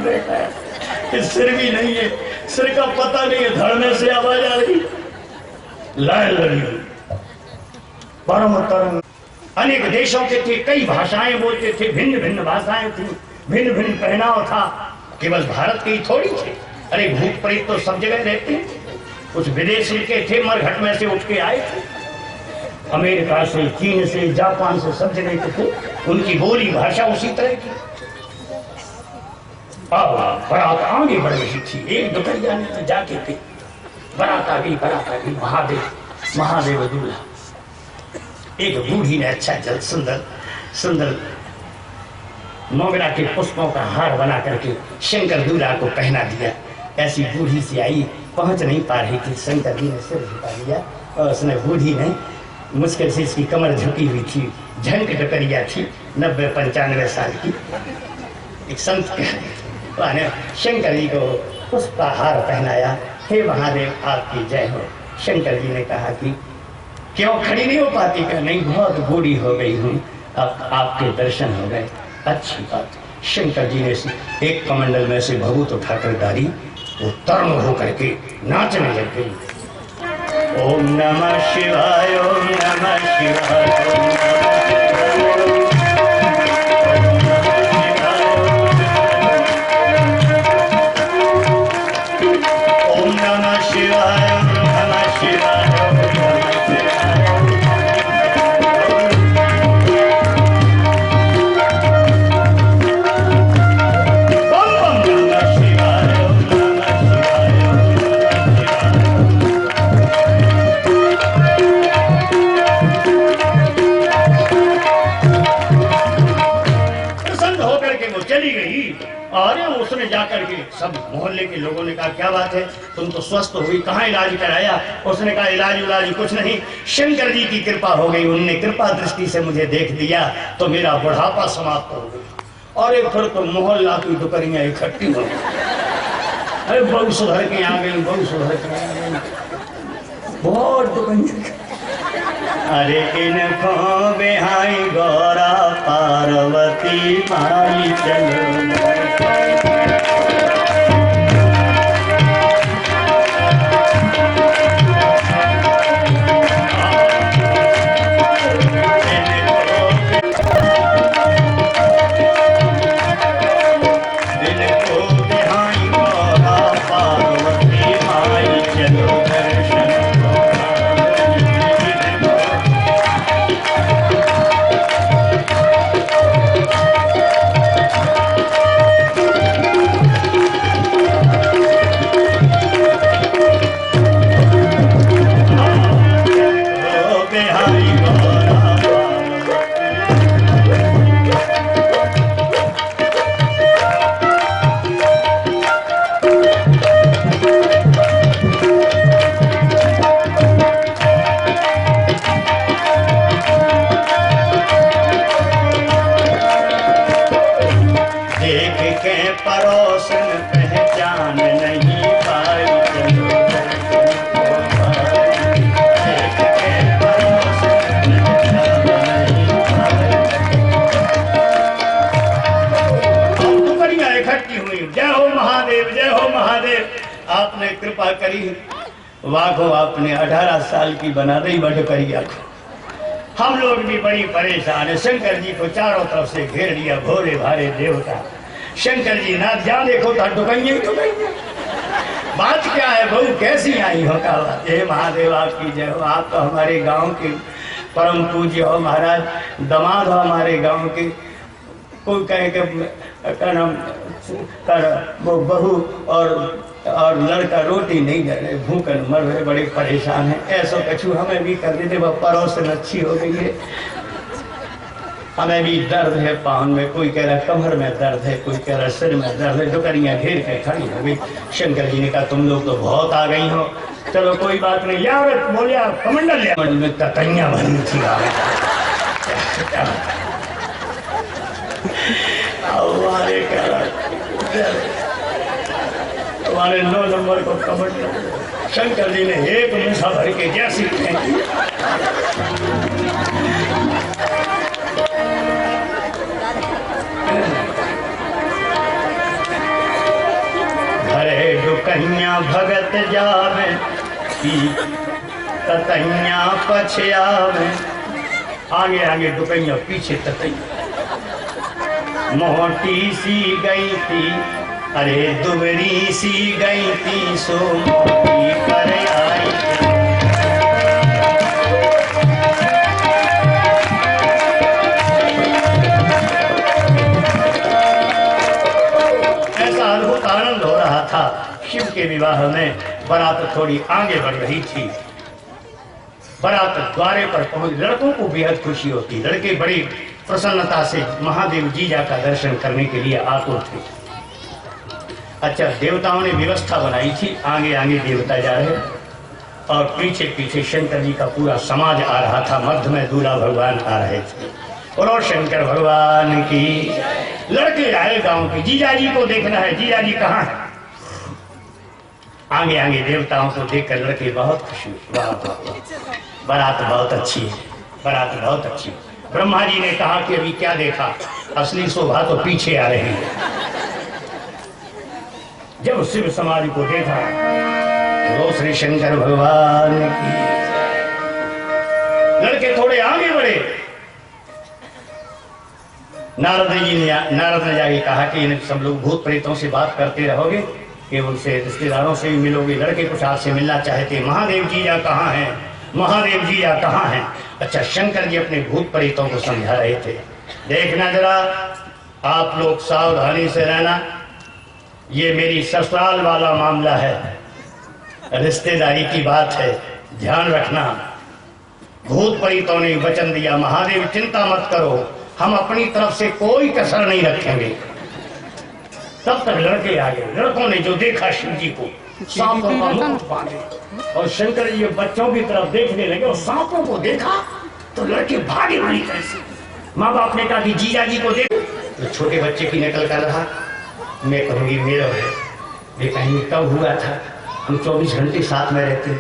देखा है कि सिर भी नहीं है, सिर का पता नहीं है, धड़ने से आवाज आ रही, लय लड़ी परम तरंग। अनेक देशों के थे, कई भाषाएं बोलते थे, भिन्न भिन्न भाषाएं थी, भिन्न भिन्न पहनाव था, केवल भारत के ही थोड़ी थे। अरे भूत प्रेत तो सब जगह रहते हैं। कुछ विदेशी के थे, मरघट में से उठ के आए थे, अमेरिका से, चीन से, जापान से, सब जगह के थे। उनकी बोली भाषा उसी तरह की। बारात आगे बढ़ रही थी, एक दुपहिया ने तो जाके थे, बारात आ गई महादेव महादेव दूल्हा। एक बूढ़ी ने अच्छा जल सुंदर सुंदर मोगरा के पुष्पों का हार बना करके शंकर दूल्हा को पहना दिया। ऐसी बूढ़ी सी आई, पहुंच नहीं पा रही थी, शंकर जी ने सिर झुका दिया और उसने, बूढ़ी ने मुश्किल से इसकी कमर झुकी हुई थी, झंक डकरिया थी, 90-95 साल की। एक संत ने शंकर जी को पुष्पा हार पहनाया। हे महादेव आपकी जय हो। शंकर जी ने कहा कि क्यों खड़ी नहीं हो पाती? क्या नहीं, बहुत बूढ़ी हो गई हूँ, अब आपके दर्शन हो गए, अच्छी बात। शंकर जी ने एक कमंडल में से भभूत उठाकर डाली, वो तरुण होकर के नाचने लग गई। ओम नमः शिवाय, ओम नमः शिवाय, ओम नमः शिवाय, ओम नमः शिवाय। उसने जाकर के सब मोहल्ले के लोगों ने कहा क्या बात है, तुम तो स्वस्थ हो गई, कहाँ इलाज कराया? उसने कहा इलाज कुछ नहीं, शंकर जी की कृपा हो गई, उनने कृपा दृष्टि से मुझे देख दिया तो मेरा बुढ़ापा समाप्त हो गया। और एक फिर तो मोहल्ला की दुकरियां इकट्ठी हो गई। अरे बहु सुधर के आ गई, बहु सुधर के आ गई, बहुत दुकरियां। अरे इनको बिहाई गौरा पार्वती माई चलो, आपने कृपा करी, वाघो आपने 18 साल की बना दी बटकरिया को। हम लोग भी बड़ी परेशान है, शंकर जी को चारों तरफ से घेर लिया भोरे भारे देवता। शंकर जी ना जा देखो तो डुकैया बात क्या है, बहू कैसी आई हो? का बात है महादेव आपकी जय हो, आप तो हमारे गांव के परम पूज्य हो महाराज, दामाद हो हमारे गांव के। कोई कहे वो बहू और लड़का रोटी नहीं दे रहे, भूखन मर रहे, बड़े परेशान है। ऐसा कछु हमें भी कर देते, वह परोसन अच्छी हो गई है। हमें भी दर्द है पाँव में, कोई कह रहा कमर में दर्द है, कोई कह रहा सिर में दर्द है, डुकरियां घेर के खड़ी हो गई। शंकर जी ने कहा तुम लोग तो बहुत आ गई हो, चलो कोई बात नहीं, यार बोलिया कमंडल लिया, मंडल में ततैया भरी थी। हमारे 9 नंबर को कमंडल शंकर जी ने एक मूसा भर के जैसी फेंकी। कहिया भगत जावे ततैया पछयावे। आगे आगे दुकैया पीछे ततैया। मोटी सी गई थी अरे दुबरी सी गई थी सो मोटी कर आई। ऐसा अद्भुत आनंद हो रहा था शिव के विवाह में। बारात थोड़ी आगे बढ़ रही थी। बारात द्वारे पर पहुंच, लड़कों को बेहद खुशी होती। लड़के बड़ी प्रसन्नता से महादेव जीजा का दर्शन करने के लिए आतुर थे। अच्छा, देवताओं ने व्यवस्था बनाई थी, आगे आगे देवता जा रहे और पीछे पीछे शंकर जी का पूरा समाज आ रहा था। मध्य में दूल्हा भगवान आ रहे थे। और शंकर भगवान की। लड़के आए गांव के, जीजा जी को देखना है, जीजा जी कहाँ है। आगे आगे देवताओं को देखकर लड़के बहुत खुशी। बारात बहुत अच्छी है, बारात बहुत अच्छी। ब्रह्मा जी ने कहा कि अभी क्या देखा, असली शोभा तो पीछे आ रही है। जब शिव समाधि को देखा तो श्री शंकर भगवान की। लड़के थोड़े आगे बढ़े। नारद ने जाके कहा कि इन सब लोग भूत प्रेतों से बात करते रहोगे कि उनसे रिश्तेदारों से भी मिलोगे। लड़के कुछ आपसे मिलना चाहते। महादेव जीजा कहाँ हैं, महादेव जीजा कहाँ हैं। अच्छा, शंकर जी अपने भूत प्रेतों को समझा रहे थे। देखना जरा, आप लोग सावधानी से रहना, ये मेरी ससुराल वाला मामला है, रिश्तेदारी की बात है, ध्यान रखना। भूत प्रेतों ने वचन दिया, महादेव चिंता मत करो, हम अपनी तरफ से कोई कसर नहीं रखेंगे। तब तक लड़के आ गए। लड़कों ने जो देखा शिव जी को, सांपों का मुकुट बांधे, और शंकर जी बच्चों की तरफ देखने लगे और सांपों को देखा तो लड़के भागे भाई कैसे। माँ बाप ने कहा कि जीजा जी को देख। तो छोटे बच्चे की नकल कर रहा, मैं कहूँगी मेरा है। वे कहेंगे कब हुआ था, हम 24 घंटे साथ में रहते।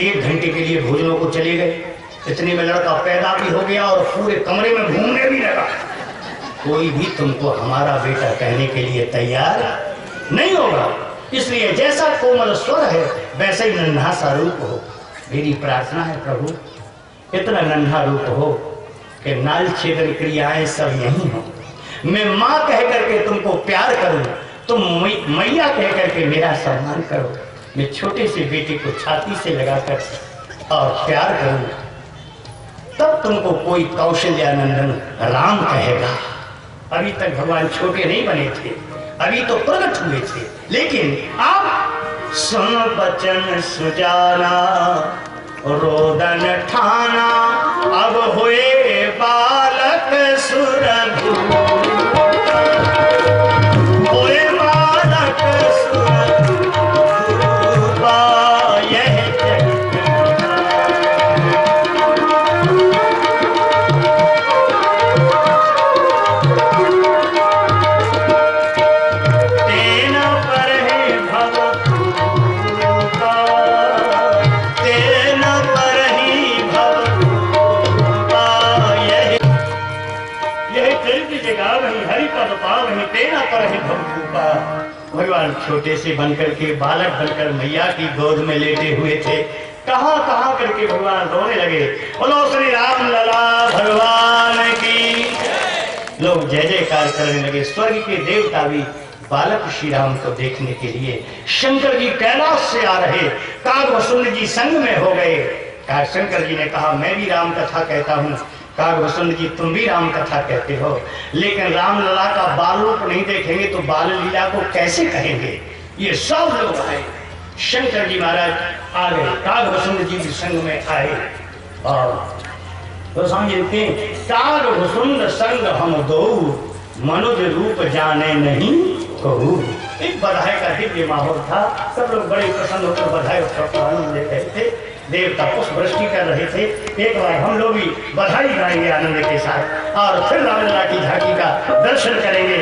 1 घंटे के लिए भोजनों को चले गए, इतने में लड़का पैदा भी हो गया और पूरे कमरे में घूमने भी लगा। कोई भी तुमको हमारा बेटा कहने के लिए तैयार नहीं होगा। इसलिए जैसा कोमल स्वर है वैसे ही नन्हा सा रूप हो। मेरी प्रार्थना है प्रभु, इतना नन्हा रूप हो कि नाल छेदन क्रियाएं सब यही हो। मैं माँ कह करके तुमको प्यार करूं, तुम मैया कह करके मेरा सम्मान करो। मैं छोटे से बेटे को छाती से लगाकर और प्यार करूं, तब तुमको कोई कौशल्यानंदन राम कहेगा। अभी तक भगवान छोटे नहीं बने थे, अभी तो प्रकट हुए थे। लेकिन अब सुन बचन सुजाना रोदन ठाना, अब हुए बालक सुरभु, हुए बालक सुरभु, यह भगवान छोटे से बनकर के बालक बनकर मैया की गोद में लेटे हुए थे। कहां कहां करके भगवान रोने लगे। बोलो श्री राम लला भगवान की। लोग जय जयकार करने लगे। स्वर्ग के देवता भी बालक श्री राम को देखने के लिए शंकर जी कैलाश से आ रहे। कागभस्म जी संग में हो गए। शंकर जी ने कहा मैं भी राम कथा कहता हूँ। कागभस्म जी तुम भी राम कथा कहते हो, लेकिन रामलला का बाल रूप नहीं देखेंगे तो बाल लीला को कैसे कहेंगे। ये सब लोग आए। शंकर जी महाराज आ गए, कागभस्म जी भी संग में आए और तो समझते कागभस्म संग हम दो, मनुज रूप जाने नहीं कहू। एक बधाई का दिव्य माहौल था। सब लोग बड़े प्रसन्न होकर बधाई उत्सव का आनंद ले रहे थे। देवता पुष्प वृष्टि कर रहे थे। एक बार हम लोग भी बधाई गाएंगे आनंद के साथ और फिर रामलला की झांकी का दर्शन करेंगे।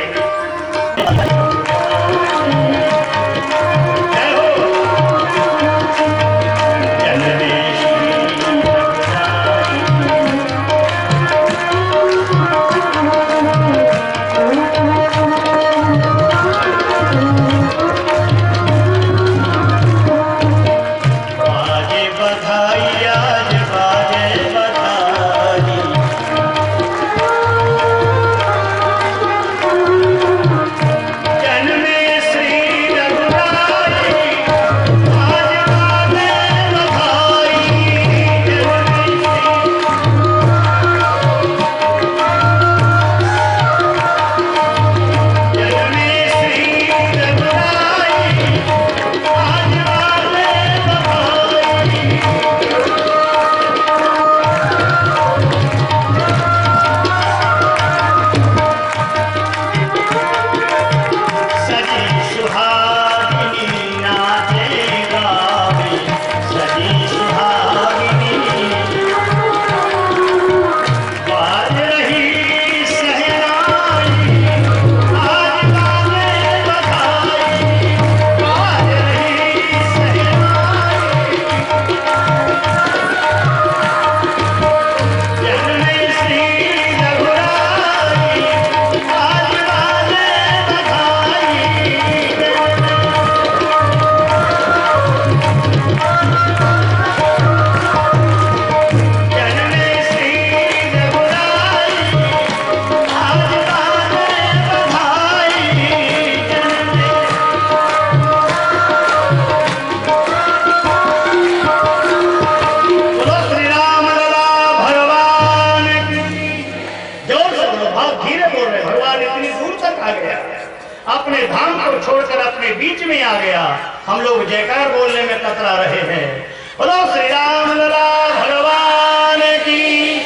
आ गया। हम लोग जयकार बोलने में कतरा रहे हैं। बोलो श्री राम लला भगवान की,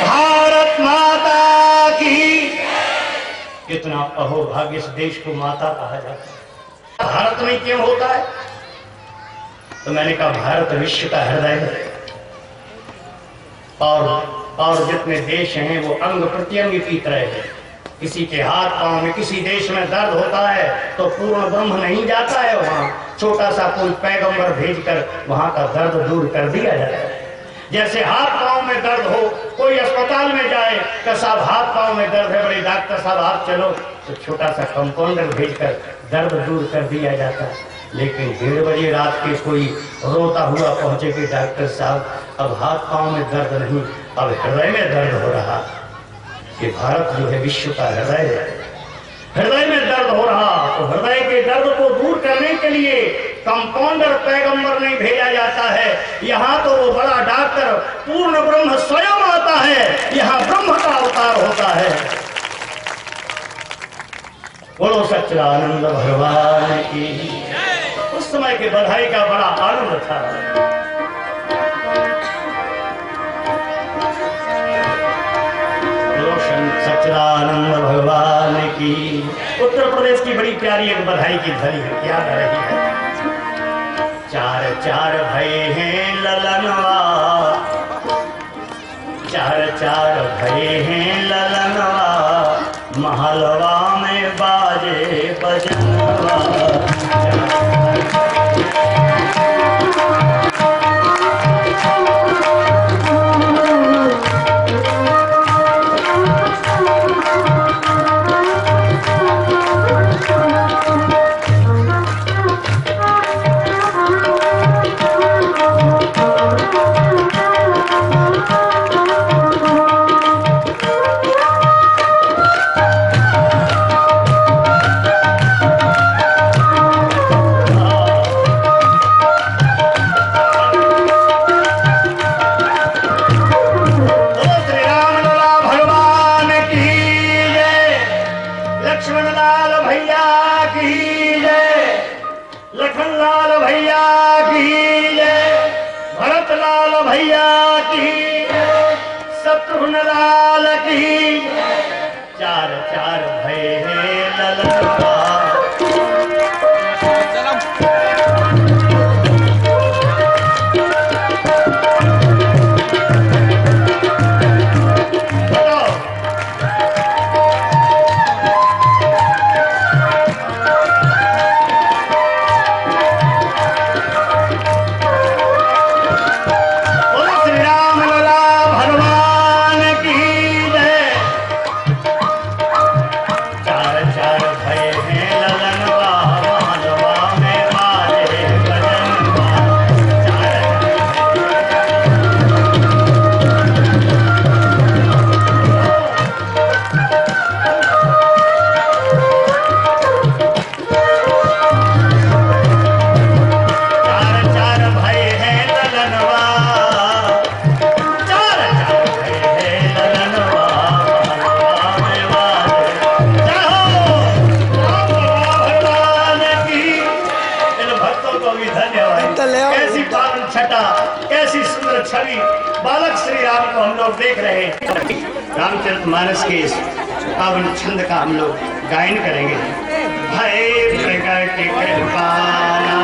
भारत माता की। कितना अहोभाग्य इस देश को माता कहा जाता है। भारत में क्यों होता है? तो मैंने कहा भारत विश्व का हृदय है और जितने देश हैं वो अंग प्रत्यंग की तरह है। किसी के हाथ पांव में किसी देश में दर्द होता है तो पूर्ण ब्रह्म नहीं जाता है वहां, छोटा सा कोई पैगंबर भेजकर वहां का दर्द दूर कर दिया जाता है। जैसे हाथ पांव में दर्द हो, कोई अस्पताल में जाए कि साहब हाथ पांव में दर्द है, बड़े डॉक्टर साहब आप चलो, तो छोटा सा कंपाउंडर भेजकर दर्द दूर कर दिया जाता है। लेकिन 1:30 बजे रात के कोई रोता हुआ पहुंचे कि डॉक्टर साहब अब हाथ पांव में दर्द नहीं, अब हृदय में दर्द हो रहा। कि भारत जो है विश्व का हृदय है, हृदय में दर्द हो रहा, तो हृदय के दर्द को दूर करने के लिए कंपाउंडर पैगंबर नहीं भेजा जाता है। यहाँ तो वो बड़ा डॉक्टर पूर्ण ब्रह्म स्वयं आता है, यहाँ ब्रह्म का अवतार होता है। बोलो सच्चिदानंद भगवान की। उस समय के बधाई का बड़ा आनंद था। सच्चिदानंद भगवान की। उत्तर प्रदेश की बड़ी प्यारी एक बधाई की धनी है, याद आ रही है। चार चार भय हैं ललनवा, चार चार भय हैं ललनवा, महलवा में बाजे बजनवा। चार चार भय हैं ललनवा। कैसी सुंदर छवि बालक श्री राम को हम लोग देख रहे हैं। रामचरितमानस के इस पावन छंद का हम लोग गायन करेंगे। भय प्रकट कृपाला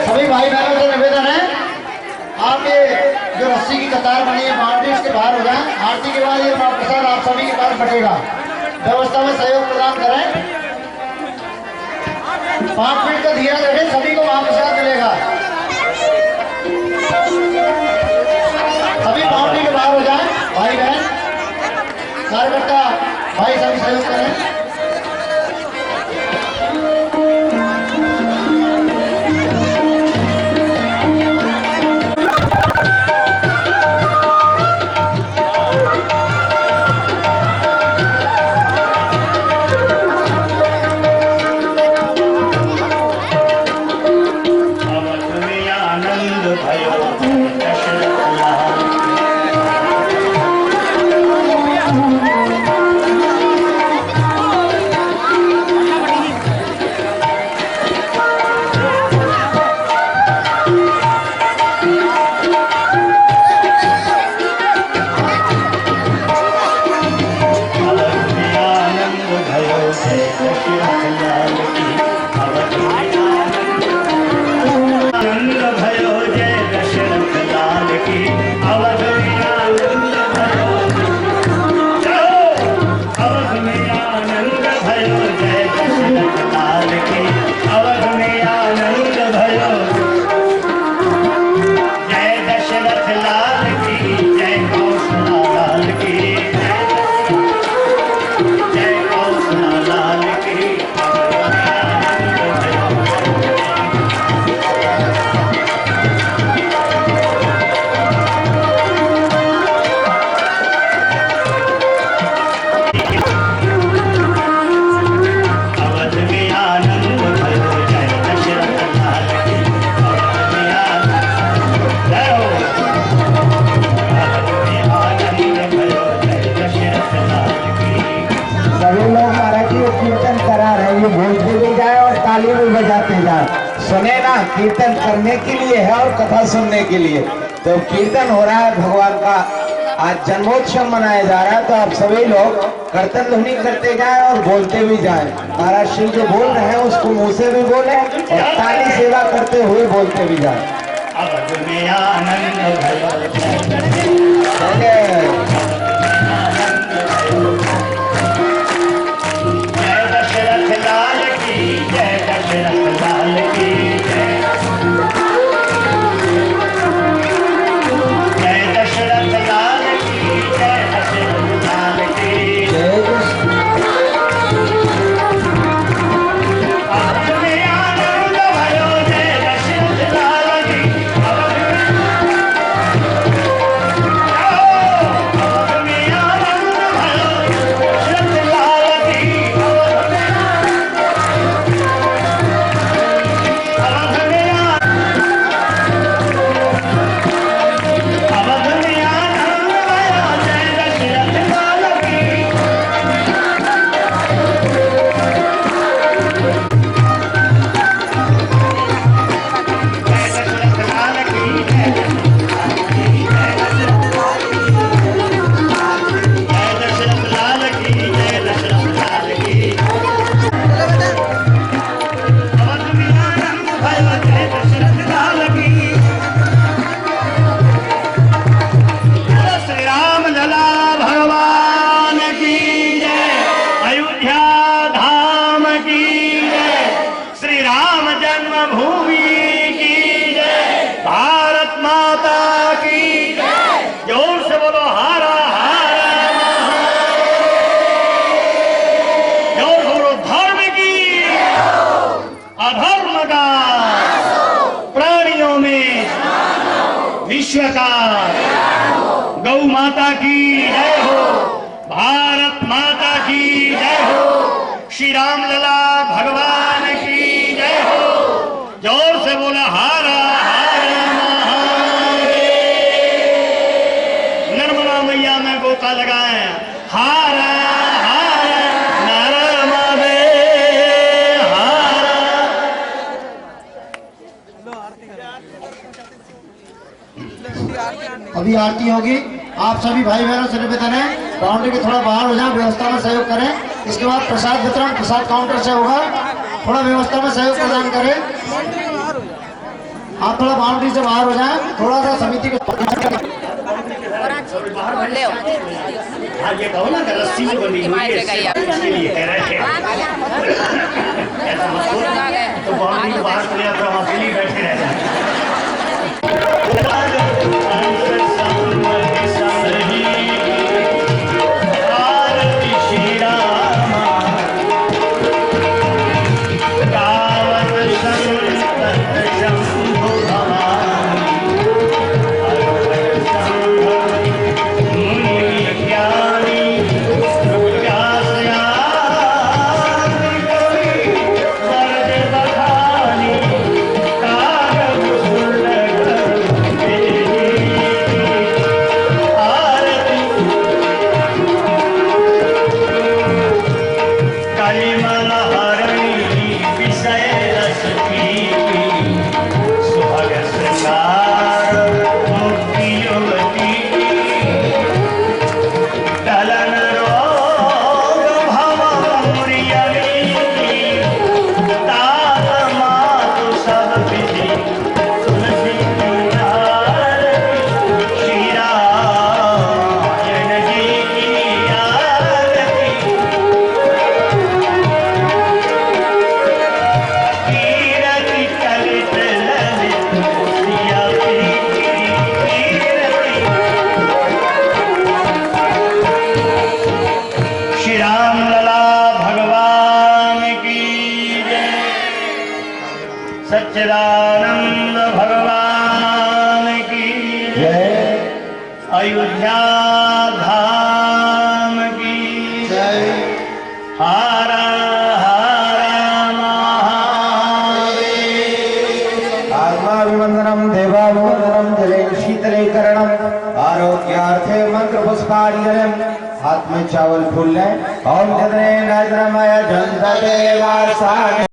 सभी भाई बहनों से निवेदन है, आप ये जो रस्सी की कतार बनी है बाउंड्री इसके बाहर हो जाए। आरती के बाद ये महाप्रसाद आप सभी के पास बटेगा। व्यवस्था में सहयोग प्रदान करें। 5 मिनट का धीरज रखें, सभी को महाप्रसाद मिलेगा। सभी बाउंड्री के बाहर हो जाए। भाई बहन कार्यकर्ता भाई सभी सहयोग करें। सुने ना, कीर्तन करने के लिए है और कथा सुनने के लिए। तो कीर्तन हो रहा है भगवान का, आज जन्मोत्सव मनाया जा रहा है। तो आप सभी लोग कीर्तन ध्वनि करते जाएं और बोलते भी जाएं। महाराज श्री जो बोल रहे हैं उसको मुंह से भी बोले और ताली सेवा करते हुए बोलते भी जाएं। गौ माता की जय हो, भारत माता की जय हो, श्री राम लला भगवान की जय हो। जोर से बोला हारा हारा महादेव। नर्मदा मैया में गोता लगाए हारा हारा नर्मदे हारा। अभी आरती होगी। आप सभी भाई बहनों से निवेदन है बाउंड्री के थोड़ा बाहर हो जाए, व्यवस्था में सहयोग करें। इसके बाद प्रसाद वितरण प्रसाद काउंटर से होगा। थोड़ा व्यवस्था में सहयोग प्रदान करें। आप थोड़ा बाउंड्री से बाहर हो जाएं, थोड़ा सा समिति को हाँ ये कहो ना कि रस्सी से बनी हुई है, इसके लिए कह रहे थे। ऐसा मत करो, तो बाउंड्री के बाहर चले तो हम अकेले बैठे रह जाएंगे। सच्चिदानंद भगवान की जय। अयोध्या धाम की जय। हर हर महादेव। आत्माभिवंदनम देवाभिवंदनम जले शीतलीकरणम आरोग्यार्थे मंत्र पुष्पार्जनम। हाथ में चावल फूल लें। ओम जगन्नाथ माया जनता देवासा।